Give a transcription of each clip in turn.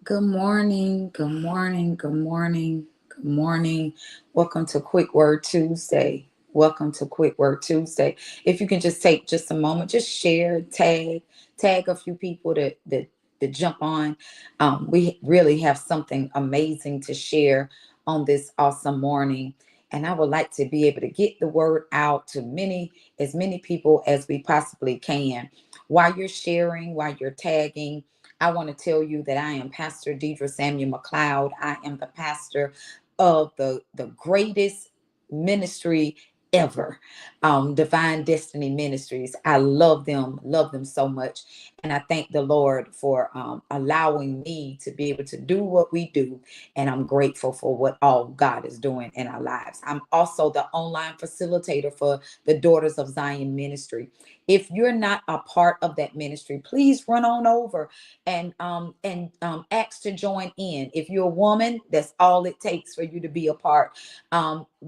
Good morning. Good morning. Good morning. Good morning. Welcome to Quick Word Tuesday. Welcome to Quick Word Tuesday. If you can just take just a moment, just share, tag a few people to jump on. We really have something amazing to share on this awesome morning. And I would like to be able to get the word out to as many people as we possibly can. While you're sharing, while you're tagging, I want to tell you that I am Pastor Deidre Samuel McLeod. I am the pastor of the greatest ministry ever, Divine Destiny Ministries. I love them so much. And I thank the Lord for allowing me to be able to do what we do. And I'm grateful for what all God is doing in our lives. I'm also the online facilitator for the Daughters of Zion Ministry. If you're not a part of that ministry, please run on over and ask to join in. If you're a woman, that's all it takes for you to be a part.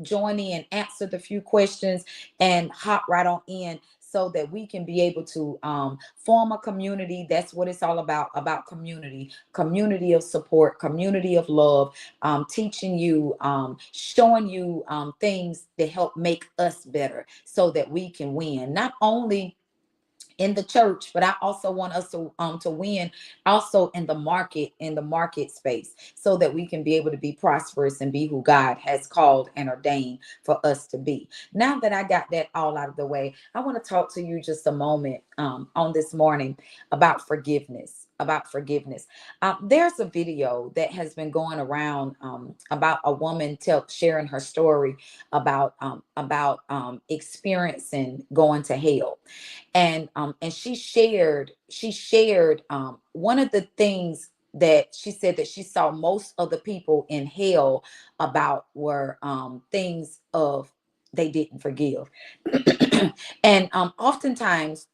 Join in, answer the few questions, and hop right on in so that we can be able to form a community. That's what it's all about community of support, community of love, teaching you, showing you things that help make us better so that we can win. Not only in the church, but I also want us to win also in the market space, so that we can be able to be prosperous and be who God has called and ordained for us to be. Now that I got that all out of the way, I want to talk to you just a moment on this morning about forgiveness. There's a video that has been going around about a woman sharing her story about experiencing going to hell, and she shared one of the things that she said that she saw most of the people in hell about were things of they didn't forgive. And oftentimes,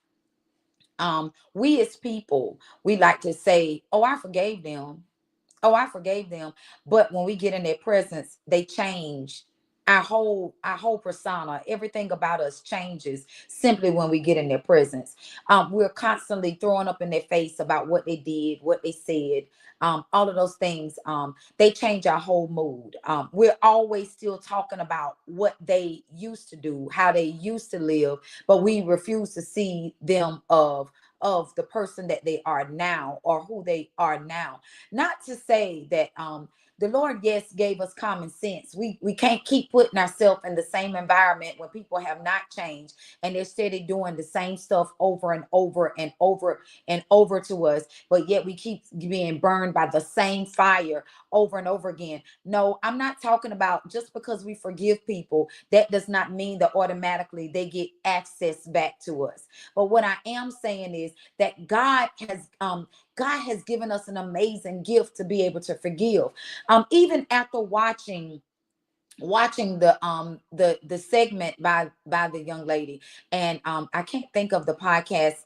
we as people, we like to say, oh, I forgave them. Oh, I forgave them. But when we get in their presence, they change. Our whole persona, everything about us changes simply when we get in their presence. We're constantly throwing up in their face about what they did, what they said, all of those things. They change our whole mood. We're always still talking about what they used to do, how they used to live, but we refuse to see them of the person that they are now or who they are now. Not to say that the Lord, yes, gave us common sense. We can't keep putting ourselves in the same environment when people have not changed and they're steady doing the same stuff over and over and over and over to us, but yet we keep being burned by the same fire over and over again. No, I'm not talking about just because we forgive people, that does not mean that automatically they get access back to us. But what I am saying is that God has given us an amazing gift to be able to forgive. Even after watching the segment by the young lady, and I can't think of the podcast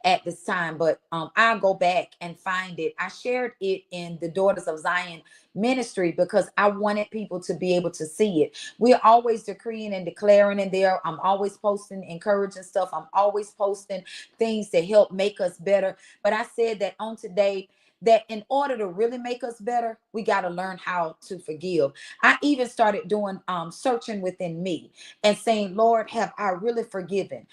at this time, but I'll go back and find it. I shared it in the Daughters of Zion ministry because I wanted people to be able to see it. We're always decreeing and declaring in there. I'm always posting encouraging stuff. I'm always posting things to help make us better. But I said that on today, that in order to really make us better, we got to learn how to forgive. I even started doing searching within me and saying, Lord, have I really forgiven?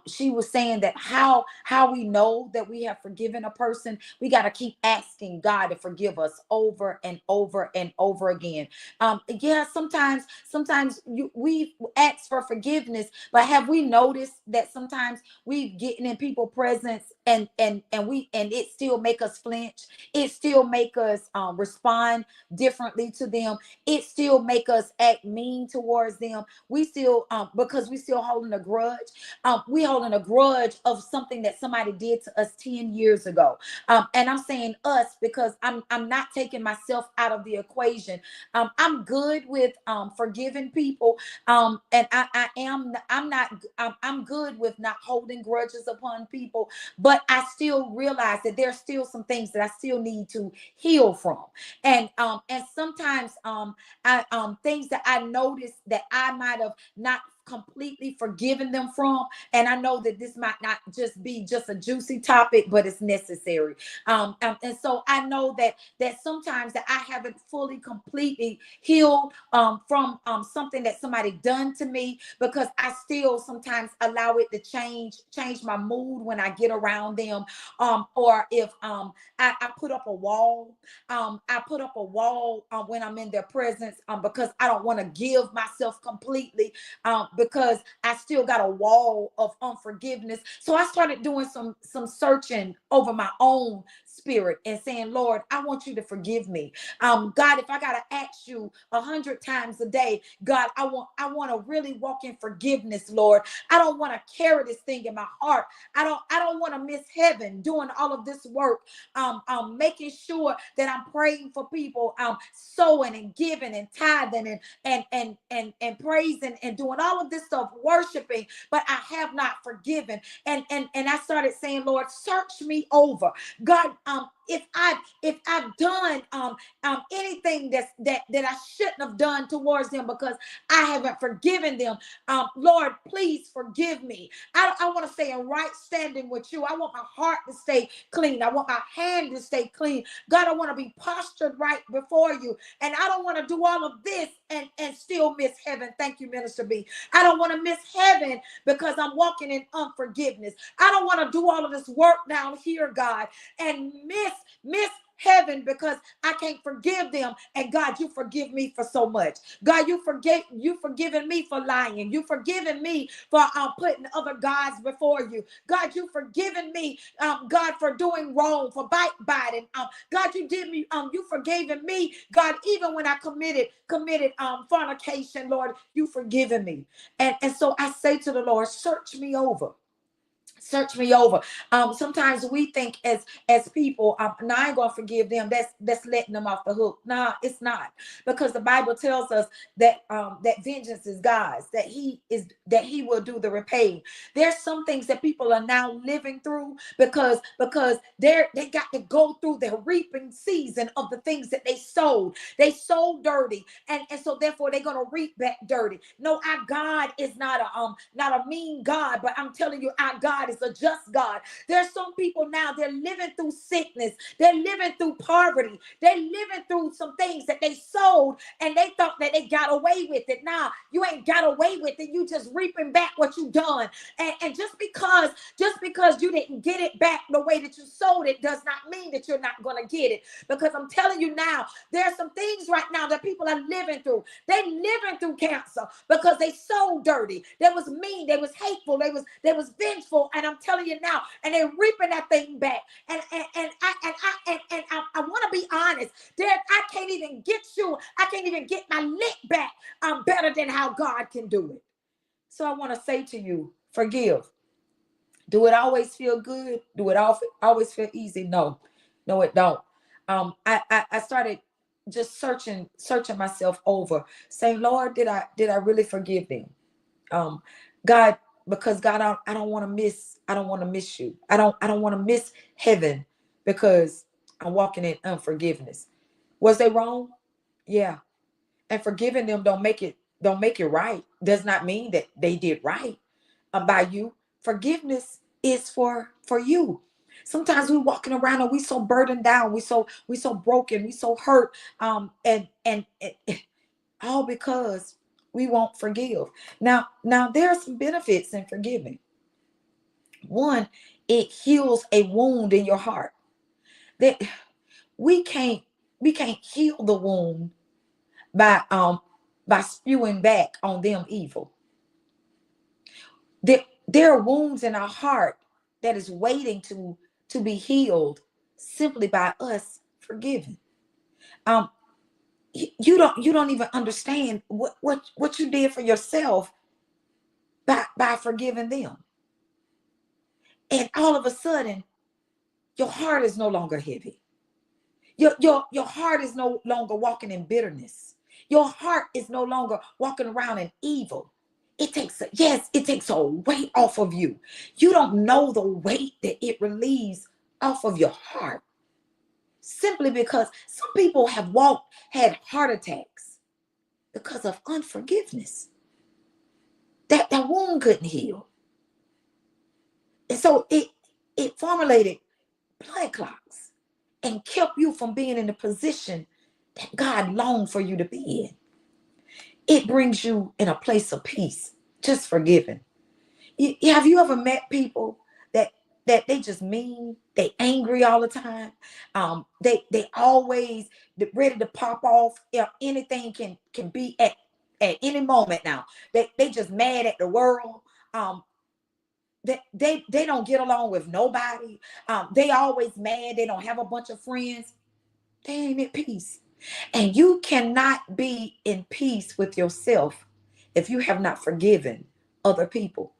She was saying that how we know that we have forgiven a person, we got to keep asking God to forgive us over and over and over again. Yeah, sometimes we ask for forgiveness, but have we noticed that sometimes we getting in people presence and it still make us flinch, it still make us respond differently to them, it still make us act mean towards them. We still because we still holding a grudge. We holding a grudge of something that somebody did to us 10 years ago. And I'm saying us because I'm not taking myself out of the equation. I'm good with forgiving people. And I'm good with not holding grudges upon people, but I still realize that there's still some things that I still need to heal from. And sometimes I things that I noticed that I might have not completely forgiven them from. And I know that this might not just be just a juicy topic, but it's necessary. And so I know that sometimes that I haven't fully completely healed from something that somebody done to me, because I still sometimes allow it to change my mood when I get around them. Or if I put up a wall. I put up a wall when I'm in their presence, because I don't want to give myself completely, because I still got a wall of unforgiveness. So I started doing some searching over my own spirit and saying, Lord, I want you to forgive me. God, if I gotta ask you 100 times a day, God, I want to really walk in forgiveness, Lord. I don't want to carry this thing in my heart. I don't want to miss heaven doing all of this work, making sure that I'm praying for people, sowing and giving and tithing and praising and doing all of this stuff, worshiping, but I have not forgiven. And I started saying, Lord, search me over. God, if I've done anything that I shouldn't have done towards them because I haven't forgiven them, Lord, please forgive me. I want to stay in right standing with you. I want my heart to stay clean. I want my hand to stay clean. God, I want to be postured right before you. And I don't want to do all of this and still miss heaven. Thank you, Minister B. I don't want to miss heaven because I'm walking in unforgiveness. I don't want to do all of this work down here, God, and miss heaven because I can't forgive them. And God, you forgive me for so much. God, you forgiven me for lying. You forgiven me for putting other gods before you. God, you forgiven me, God, for doing wrong, for backbiting. God, you forgiven me, God, even when I committed fornication, Lord, you forgiven me. And so I say to the Lord, search me over. Search me over. Sometimes we think as people, now I ain't gonna forgive them. That's letting them off the hook. Nah, it's not, because the Bible tells us that that vengeance is God's. That He will do the repaying. There's some things that people are now living through because they got to go through the reaping season of the things that they sowed. They sowed dirty, and so therefore they're gonna reap back dirty. No, our God is not a mean God, but I'm telling you, our God is a just God. There's some people now, they're living through sickness, they're living through poverty, they're living through some things that they sowed and they thought that they got away with it. Nah, you ain't got away with it. You just reaping back what you done. And just because you didn't get it back the way that you sold it does not mean that you're not gonna get it. Because I'm telling you now, there's some things right now that people are living through. They living through cancer because they sold dirty. They was mean, they was hateful, they was vengeful. And I'm telling you now, and they're reaping that thing back. I want to be honest. I can't even get my lick back. I'm better than how God can do it. So I want to say to you, forgive. Do it always feel good? Do it always feel easy? No, it don't. I started just searching myself over, saying, Lord, did I really forgive them? God, because God, I don't want to miss you. I don't want to miss heaven because I'm walking in unforgiveness. Was they wrong? Yeah. And forgiving them don't make it right. Does not mean that they did right by you. Forgiveness is for you. Sometimes we're walking around and we so burdened down, we so broken, we so hurt, and all because we won't forgive. Now there are some benefits in forgiving. One, it heals a wound in your heart. That we can't heal the wound by spewing back on them evil. There are wounds in our heart that is waiting to be healed simply by us forgiving. Um, you don't even understand what you did for yourself by forgiving them, and all of a sudden your heart is no longer heavy. Your heart is no longer walking in bitterness. Your heart is no longer walking around in evil. It takes a weight off of you. You don't know the weight that it relieves off of your heart. Simply because some people had heart attacks because of unforgiveness. that wound couldn't heal. And so it formulated blood clots and kept you from being in the position that God longed for you to be in. It brings you in a place of peace, just forgiving. Have you ever met people that they just mean, they angry all the time? They always ready to pop off. Anything can be at any moment now. They just mad at the world. They don't get along with nobody. They always mad. They don't have a bunch of friends. They ain't at peace. And you cannot be in peace with yourself if you have not forgiven other people.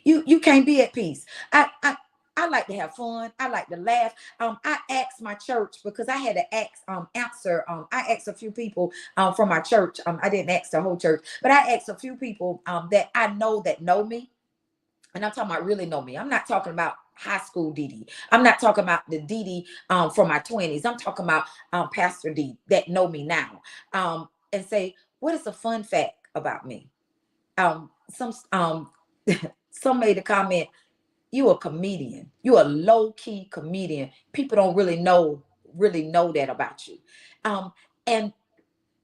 You can't be at peace. I like to have fun. I like to laugh. I asked my church because I had to answer. I asked a few people from my church. I didn't ask the whole church, but I asked a few people that I know that know me. And I'm talking about really know me. I'm not talking about high school Dee. I'm not talking about the Dee from my 20s. I'm talking about Pastor D that know me now. And say, what is a fun fact about me? Some some made a comment, you a comedian. You a low-key comedian. People don't really know that about you. Um, and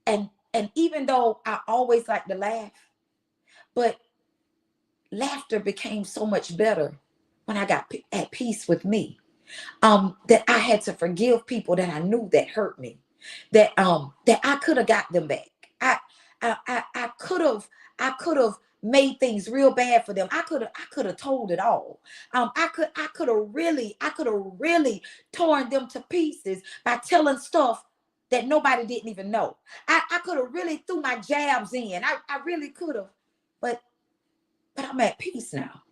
and even though I always like to laugh, but laughter became so much better when I got at peace with me. That I had to forgive people that I knew that hurt me, that I could have got them back. I could have made things real bad for them. I could have told it all. I could have really torn them to pieces by telling stuff that nobody didn't even know. I could have really threw my jabs in. I really could have, but I'm at peace now.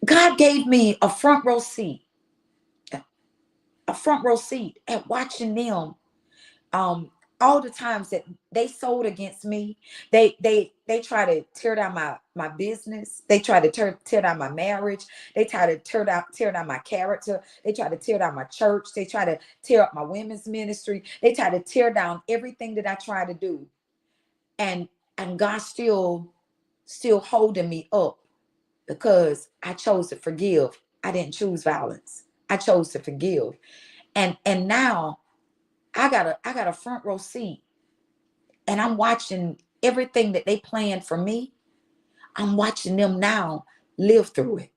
God gave me a front row seat at watching them, all the times that they sold against me. They try to tear down my business. They try to tear down my marriage. They try to tear down my character. They try to tear down my church. They try to tear up my women's ministry. They try to tear down everything that I try to do. And God still holding me up because I chose to forgive. I didn't choose violence. I chose to forgive. And now I got a front row seat, and I'm watching everything that they planned for me. I'm watching them now live through it.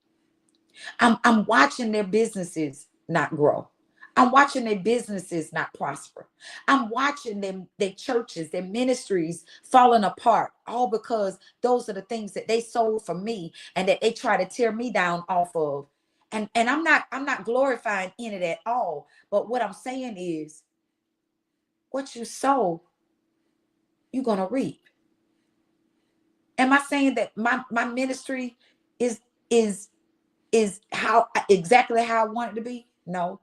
I'm watching their businesses not grow. I'm watching their businesses not prosper. I'm watching them, their churches, their ministries falling apart, all because those are the things that they sold for me and that they try to tear me down off of. And I'm not glorifying in it at all. But what I'm saying is, what you sow, you're gonna reap. Am I saying that my ministry is is is how exactly how I want it to be? No.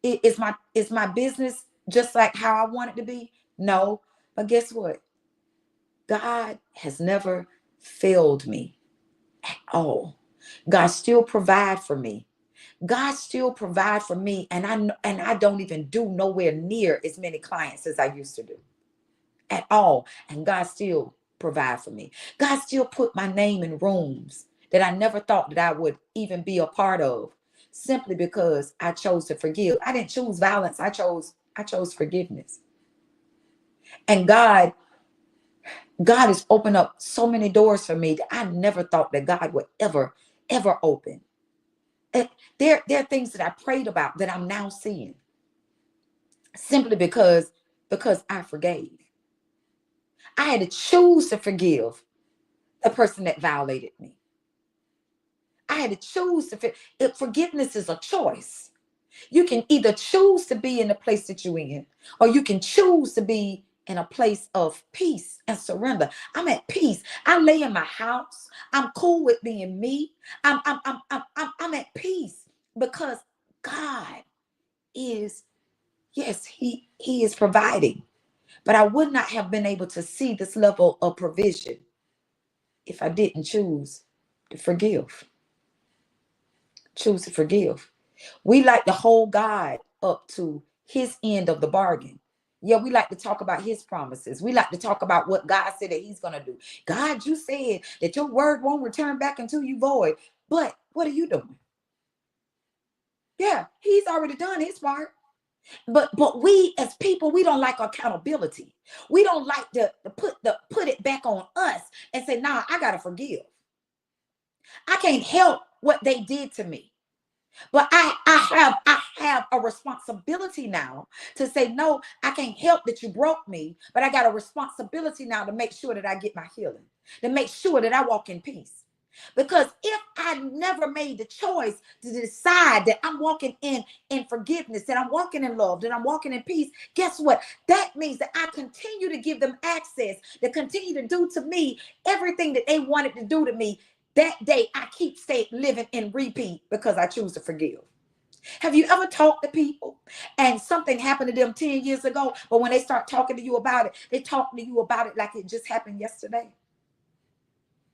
Is my business just like how I want it to be? No. But guess what? God has never failed me at all. God still provide for me. God still provide for me, and I don't even do nowhere near as many clients as I used to do at all. And God still provide for me. God still put my name in rooms that I never thought that I would even be a part of, simply because I chose to forgive. I didn't choose violence. I chose forgiveness. And God has opened up so many doors for me that I never thought that God would ever open. And there are things that I prayed about that I'm now seeing, simply because I forgave. I had to choose to forgive the person that violated me. I had to choose forgiveness is a choice. You can either choose to be in the place that you're in, or you can choose to be in a place of peace and surrender. I'm at peace. I lay in my house. I'm cool with being me. I'm at peace because God is, yes, He is providing. But I would not have been able to see this level of provision if I didn't choose to forgive. Choose to forgive. We like to hold God up to His end of the bargain Yeah, we like to talk about his promises. We like to talk about what God said that he's going to do. God, you said that your word won't return back until you void. But what are you doing? Yeah, he's already done his part. But we as people, we don't like accountability. We don't like to put it back on us and say, nah, I gotta forgive. I can't help what they did to me. But I have a responsibility now to say, no, I can't help that you broke me, but I got a responsibility now to make sure that I get my healing, to make sure that I walk in peace. Because if I never made the choice to decide that I'm walking in forgiveness, that I'm walking in love, that I'm walking in peace, guess what? That means that I continue to give them access, to continue to do to me everything that they wanted to do to me. That day, I keep living in repeat because I choose to forgive. Have you ever talked to people and something happened to them 10 years ago, but when they start talking to you about it, they talk to you about it like it just happened yesterday?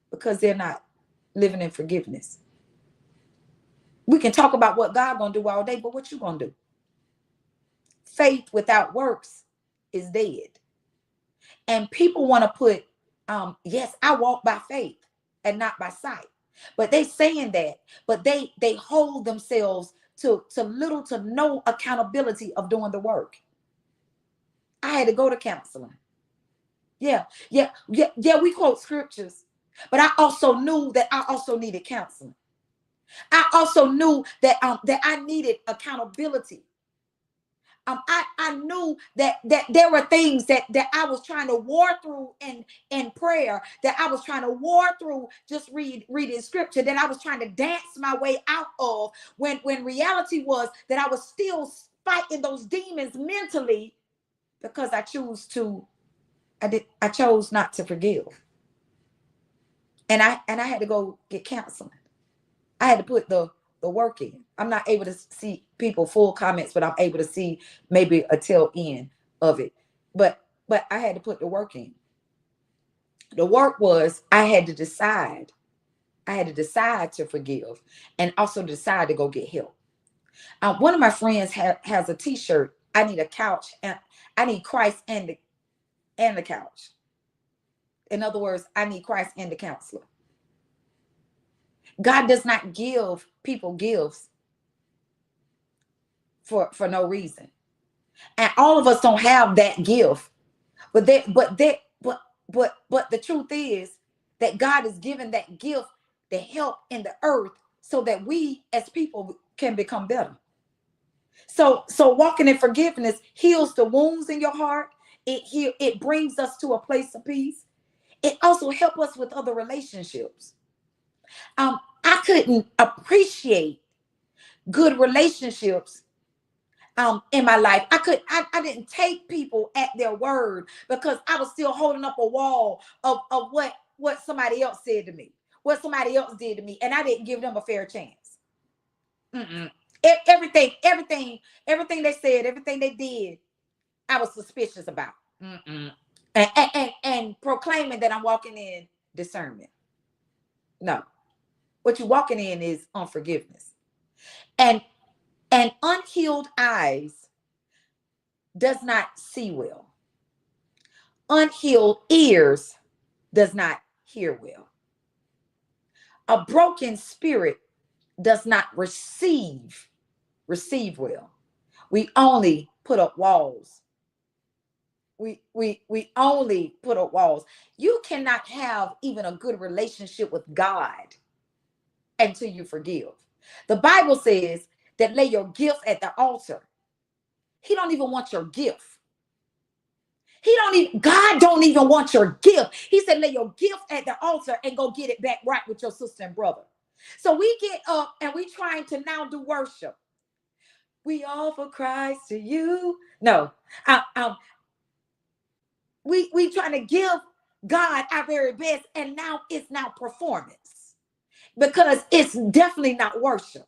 Because they're not living in forgiveness. We can talk about what God gonna do all day, but what you gonna do? Faith without works is dead. And people want to put, yes, I walk by faith and not by sight. But they saying that, but they hold themselves to little to no accountability of doing the work. I had to go to counseling. Yeah, we quote scriptures, but I also knew that I also needed counseling. I also knew that I needed accountability. I knew that there were things that I was trying to war through in prayer, that I was trying to war through just reading scripture, that I was trying to dance my way out of, when reality was that I was still fighting those demons mentally because I chose not to forgive. And I had to go get counseling. I had to put the work in. I'm not able to see people full comments, but I'm able to see maybe a tail end of it. But I had to put the work in. The work was I had to decide. I had to decide to forgive and also decide to go get help. One of my friends has a T-shirt. I need a couch, and I need Christ and the couch. In other words, I need Christ and the counselor. God does not give people gifts for no reason. And all of us don't have that gift. But the truth is that God has given that gift to help in the earth so that we as people can become better. So walking in forgiveness heals the wounds in your heart. It brings us to a place of peace. It also helps us with other relationships. I couldn't appreciate good relationships in my life. I didn't take people at their word because I was still holding up a wall of what somebody else said to me, what somebody else did to me, and I didn't give them a fair chance. Mm-mm. Everything they said, everything they did, I was suspicious about. Mm-mm. And proclaiming that I'm walking in discernment. No, what you're walking in is unforgiveness. And unhealed eyes does not see well. Unhealed ears does not hear well. A broken spirit does not receive well. We only put up walls. We only put up walls. You cannot have even a good relationship with God until you forgive. The Bible says that lay your gift at the altar. He don't even want your gift. God don't even want your gift. He said, lay your gift at the altar and go get it back right with your sister and brother. So we get up and we trying to now do worship. We offer Christ to you. No, we trying to give God our very best, and now it's now performance because it's definitely not worship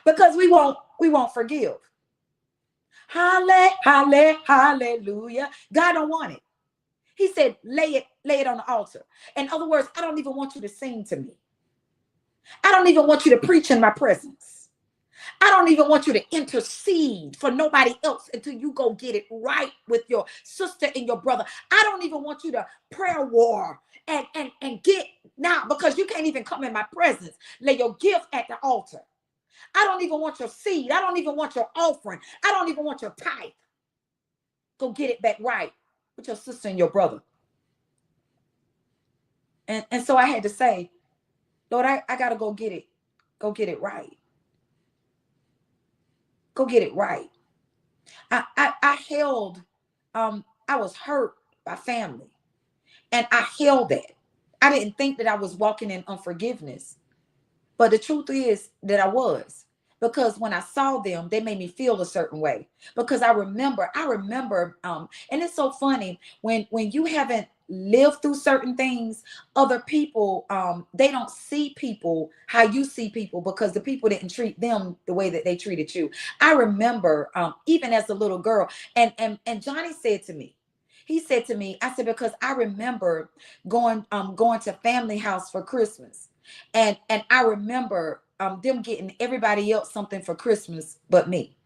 because we won't forgive. Hallelujah. God don't want it. He said, lay it on the altar. In other words, I don't even want you to sing to me. I don't even want you to preach in my presence. I don't even want you to intercede for nobody else until you go get it right with your sister and your brother. I don't even want you to prayer war and get now, because you can't even come in my presence. Lay your gift at the altar. I don't even want your seed. I don't even want your offering. I don't even want your tithe. Go get it back right with your sister and your brother. And so I had to say, Lord, I gotta go get it. Go get it right. Go get it right. I held, I was hurt by family, and I held that. I didn't think that I was walking in unforgiveness, but the truth is that I was, because when I saw them, they made me feel a certain way. Because I remember, and it's so funny when you haven't lived through certain things, other people, they don't see people how you see people, because the people didn't treat them the way that they treated you. I remember, even as a little girl, and Johnny said to me, he said to me, I said, because I remember going to family house for Christmas. And I remember them getting everybody else something for Christmas but me.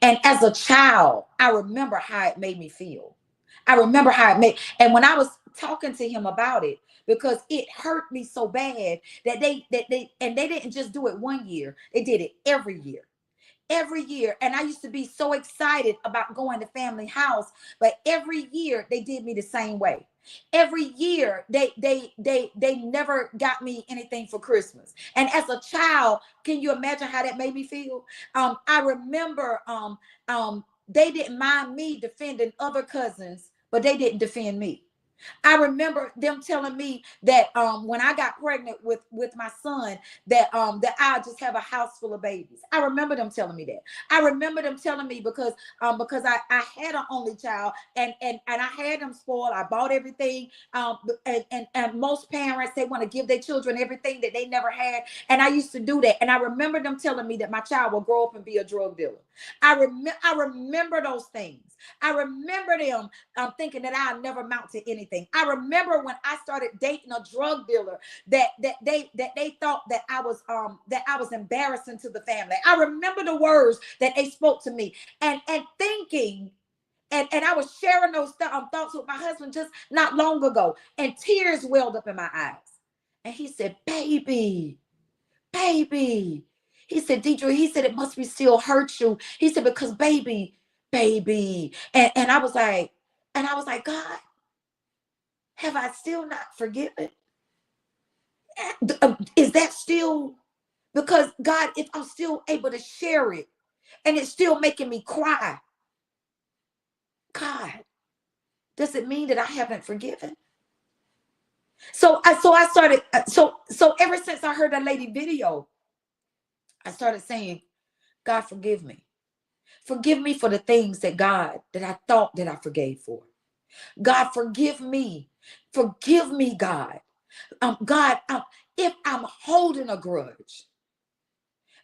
And as a child, I remember how it made me feel. I remember how it made, and when I was talking to him about it, because it hurt me so bad that they didn't just do it one year, they did it every year. And I used to be so excited about going to family house, but every year they did me the same way. Every year they never got me anything for Christmas. And as a child, can you imagine how that made me feel? I remember, they didn't mind me defending other cousins, but they didn't defend me. I remember them telling me that, when I got pregnant with my son, that I just have a house full of babies. I remember them telling me that. I remember them telling me, because I had an only child, and I had them spoiled. I bought everything, and most parents, they want to give their children everything that they never had, and I used to do that. And I remember them telling me that my child will grow up and be a drug dealer. I remember those things. I remember them, thinking that I'll never amount to anything. I remember when I started dating a drug dealer, that they thought that I was embarrassing to the family. I remember the words that they spoke to me, and thinking, and I was sharing those thoughts with my husband just not long ago, and tears welled up in my eyes. And he said, baby. He said, Deidre, he said, it must be still hurt you. He said, because baby. And I was like, God, have I still not forgiven? Is that still, because God, if I'm still able to share it and it's still making me cry, God, does it mean that I haven't forgiven? So I started, so ever since I heard that lady video, I started saying, God, forgive me. Forgive me for the things that I thought that I forgave for. God, forgive me. Forgive me, God. God, if I'm holding a grudge,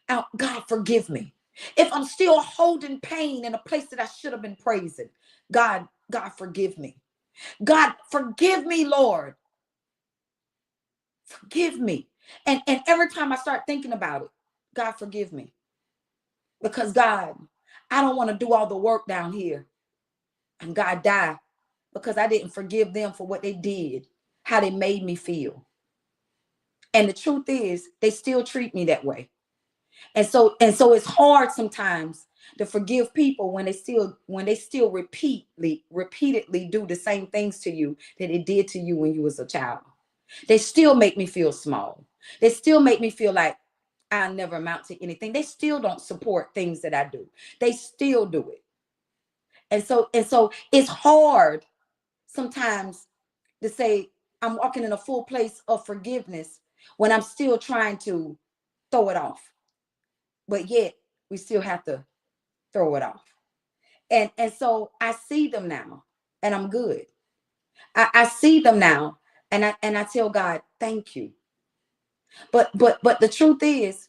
God, forgive me. If I'm still holding pain in a place that I should have been praising, God, forgive me. God, forgive me, Lord. Forgive me. And every time I start thinking about it, God, forgive me. Because God, I don't want to do all the work down here and God die because I didn't forgive them for what they did, how they made me feel. And the truth is, they still treat me that way. And so it's hard sometimes to forgive people when they still repeatedly do the same things to you that it did to you when you was a child. They still make me feel small. They still make me feel like I never amount to anything. They still don't support things that I do. They still do it. And so it's hard sometimes to say I'm walking in a full place of forgiveness when I'm still trying to throw it off. But yet we still have to throw it off. And so I see them now and I'm good. I see them now, and I tell God, thank you. But the truth is,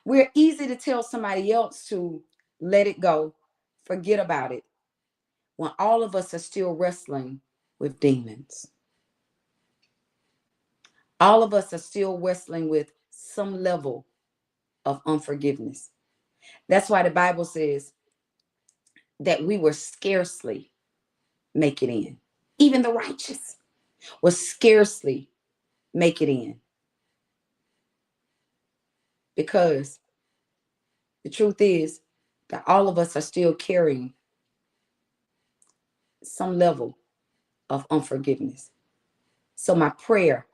we're easy to tell somebody else to let it go, forget about it, when all of us are still wrestling with demons. All of us are still wrestling with some level of unforgiveness. That's why the Bible says that we will scarcely make it in. Even the righteous will scarcely make it in, because the truth is that all of us are still carrying some level of unforgiveness. So my prayer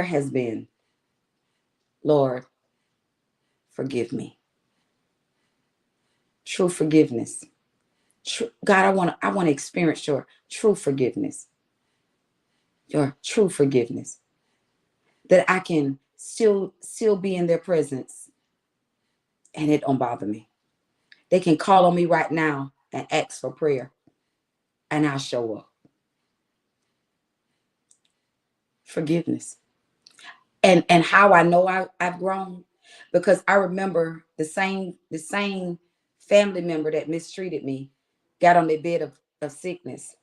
has been, Lord, forgive me. True forgiveness. God, I want to experience your true forgiveness. Your true forgiveness. That I can still be in their presence and it don't bother me. They can call on me right now and ask for prayer, and I'll show up. Forgiveness. And how I know I've grown, because I remember the same family member that mistreated me got on their bed of sickness,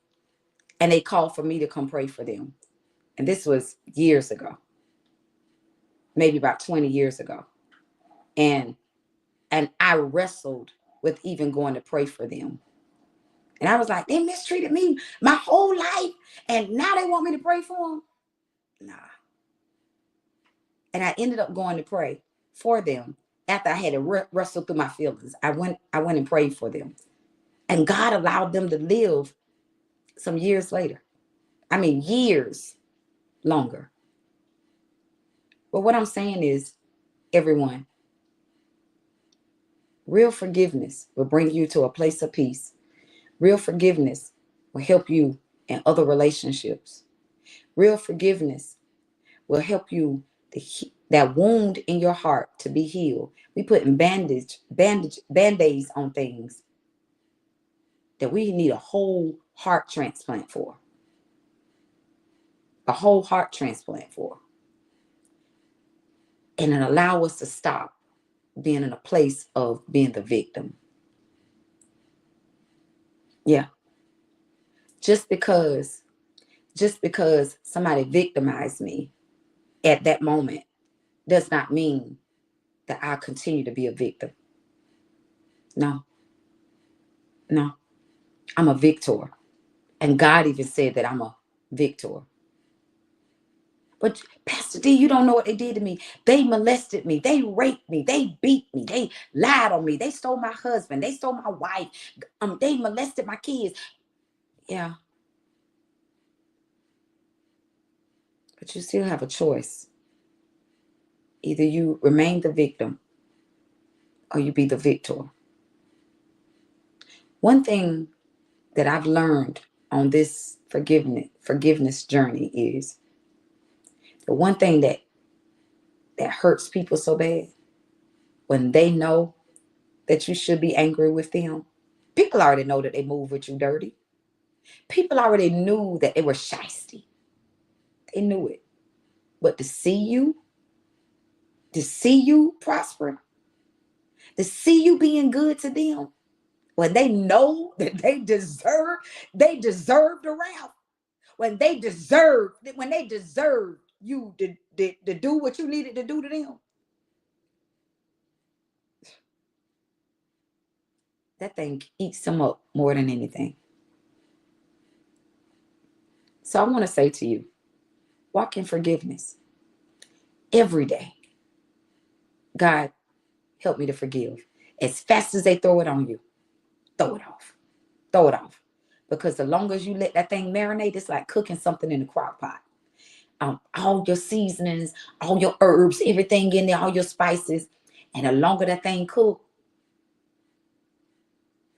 and they called for me to come pray for them. And this was years ago, maybe about 20 years ago. And I wrestled with even going to pray for them. And I was like, they mistreated me my whole life, and now they want me to pray for them? Nah. And I ended up going to pray for them after I had to wrestle through my feelings. I went and prayed for them. And God allowed them to live some years later. I mean, years longer. But what I'm saying is, everyone, real forgiveness will bring you to a place of peace. Real forgiveness will help you in other relationships. Real forgiveness will help you that wound in your heart to be healed. We putting band-aids on things that we need a whole heart transplant for. A whole heart transplant for. And it allow us to stop being in a place of being the victim. Yeah. Just because somebody victimized me at that moment does not mean that I'll continue to be a victim. No. No. I'm a victor. And God even said that I'm a victor. But Pastor D, you don't know what they did to me. They molested me. They raped me. They beat me. They lied on me. They stole my husband. They stole my wife. They molested my kids. Yeah. But you still have a choice. Either you remain the victim or you be the victor. One thing that I've learned on this forgiveness journey is the one thing that hurts people so bad, when they know that you should be angry with them. People already know that they move with you dirty. People already knew that they were shysty. They knew it. But to see you prosper, to see you being good to them, when they know that they deserve the wrath. When they deserve you to do what you needed to do to them. That thing eats them up more than anything. So I want to say to you, walk in forgiveness every day. God, help me to forgive. As fast as they throw it on you, throw it off. Throw it off. Because the longer as you let that thing marinate, it's like cooking something in a crock pot. All your seasonings, all your herbs, everything in there, all your spices. And the longer that thing cook,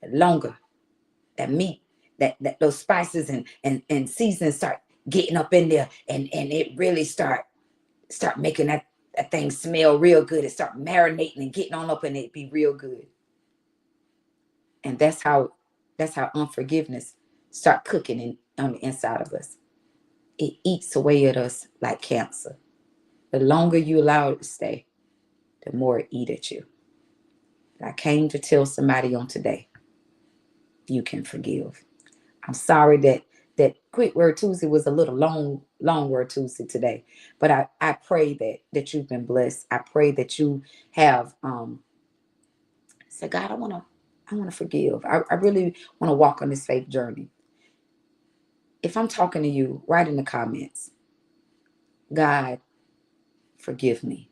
the longer that meat, that those spices and seasonings start getting up in there, and it really start making that thing smell real good. It start marinating and getting on up, and it be real good. And that's how unforgiveness start cooking on the inside of us. It eats away at us like cancer. The longer you allow it to stay, the more it eat at you. I came to tell somebody on today, you can forgive. I'm sorry that Quick Word Tuesday was a little long Word Tuesday today, but I pray that you've been blessed. I pray that you have Say, God, I want to forgive. I really want to walk on this faith journey. If I'm talking to you, write in the comments, God, forgive me.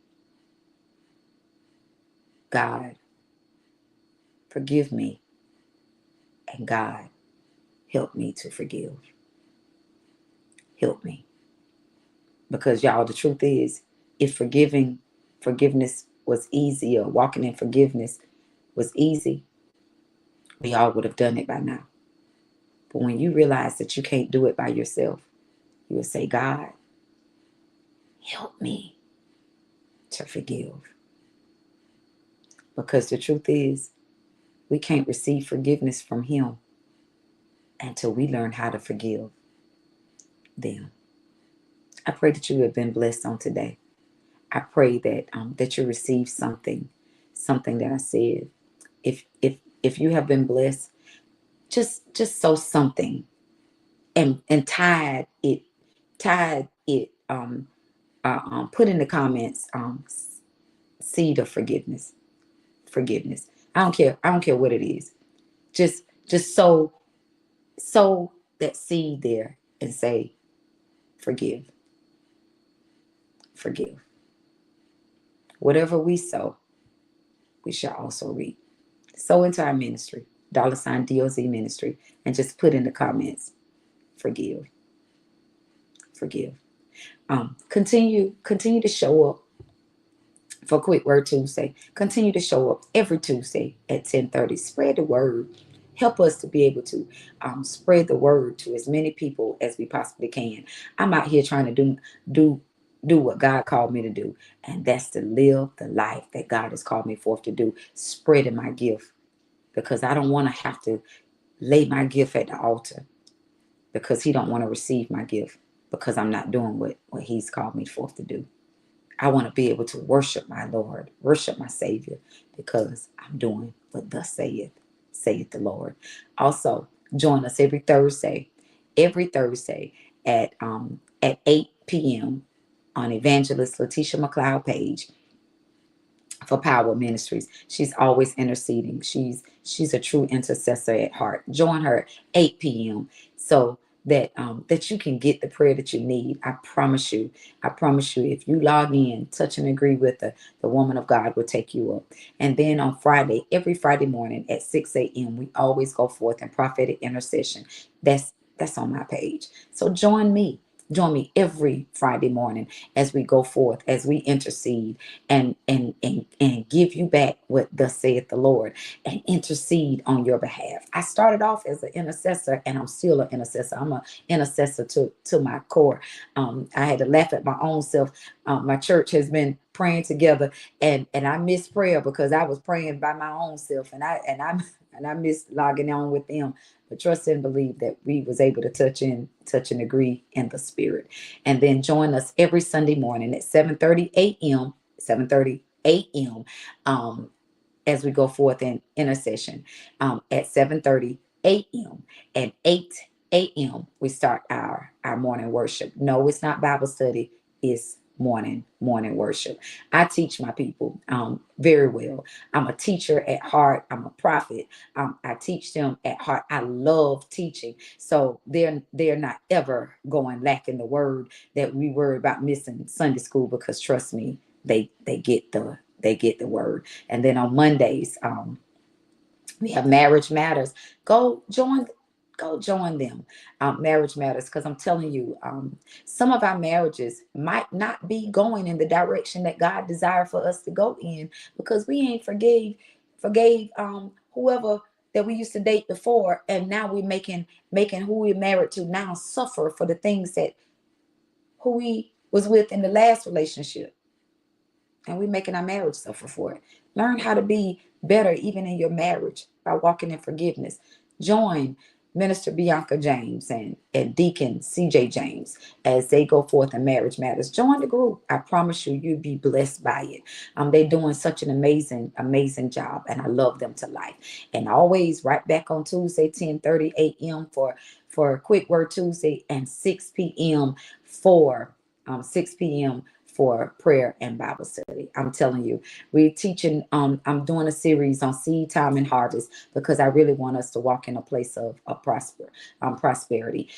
God, forgive me. And God, help me to forgive. Help me. Because y'all, the truth is, if forgiveness was easy, or walking in forgiveness was easy, we all would have done it by now. But when you realize that you can't do it by yourself, you will say, God, help me to forgive. Because the truth is, we can't receive forgiveness from Him until we learn how to forgive them. I pray that you have been blessed on today. I pray that that you receive something that I said. If you have been blessed, just sow something and put in the comments seed of forgiveness. I don't care what it is. Just sow that seed there and say forgive. Whatever we sow, we shall also reap. Sow into our ministry, $DOZ ministry, and just put in the comments forgive. Continue to show up for Quick Word Tuesday. Continue to show up every Tuesday at 10:30. Spread the word. Help us to be able to spread the word to as many people as we possibly can. I'm out here trying to do what God called me to do, and that's to live the life that God has called me forth to do, spreading my gift, because I don't want to have to lay my gift at the altar, because He don't want to receive my gift, because I'm not doing what He's called me forth to do. I want to be able to worship my Lord, worship my Savior, because I'm doing what thus saith the Lord. Also, join us every Thursday at 8 p.m. on Evangelist Letitia McLeod page for Power Ministries. She's always interceding. She's a true intercessor at heart. Join her 8 p.m. so that you can get the prayer that you need. I promise you, if you log in, touch and agree with the woman of God will take you up. And then on Friday, every Friday morning at 6 a.m., we always go forth in prophetic intercession. That's on my page. So join me. Join me every Friday morning as we go forth, as we intercede and give you back what thus saith the Lord, and intercede on your behalf. I started off as an intercessor, and I'm still an intercessor. I'm an intercessor to my core. I had to laugh at my own self. My church has been praying together, and I missed prayer because I was praying by my own self, and I missed logging on with them. But trust and believe that we was able to touch and agree in the spirit. And then join us every Sunday morning at 7:30 a.m. 7:30 a.m. As we go forth in intercession. At 7:30 a.m. and 8 a.m. we start our morning worship. No, it's not Bible study. It's morning worship. I teach my people very well. I'm a teacher at heart. I'm a prophet. I teach them at heart. I love teaching. So they're not ever going lacking the word that we worry about missing Sunday school, because trust me, they get the word. And then on Mondays, we have Marriage Matters. Go join them. Marriage Matters, because I'm telling you, some of our marriages might not be going in the direction that God desired for us to go in, because we ain't forgave whoever that we used to date before, and now we're making who we're married to now suffer for the things that who we was with in the last relationship, and we're making our marriage suffer for it. Learn how to be better even in your marriage by walking in forgiveness. Join Minister Bianca James and Deacon CJ James as they go forth in Marriage Matters. Join the group. I promise you, you'll be blessed by it. They're doing such an amazing job, and I love them to life. And always right back on Tuesday, 10:30 a.m. for Quick Word Tuesday, and 6 p.m. for for prayer and Bible study. I'm telling you, we're teaching. I'm doing a series on seed time and harvest because I really want us to walk in a place of prosperity.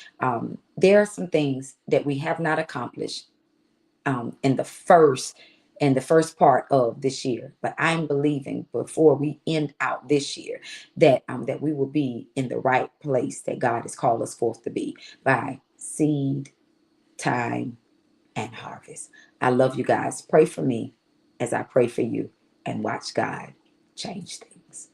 There are some things that we have not accomplished in the first part of this year, but I'm believing before we end out this year that we will be in the right place that God has called us forth to be by seed time and harvest. I love you guys. Pray for me as I pray for you, and watch God change things.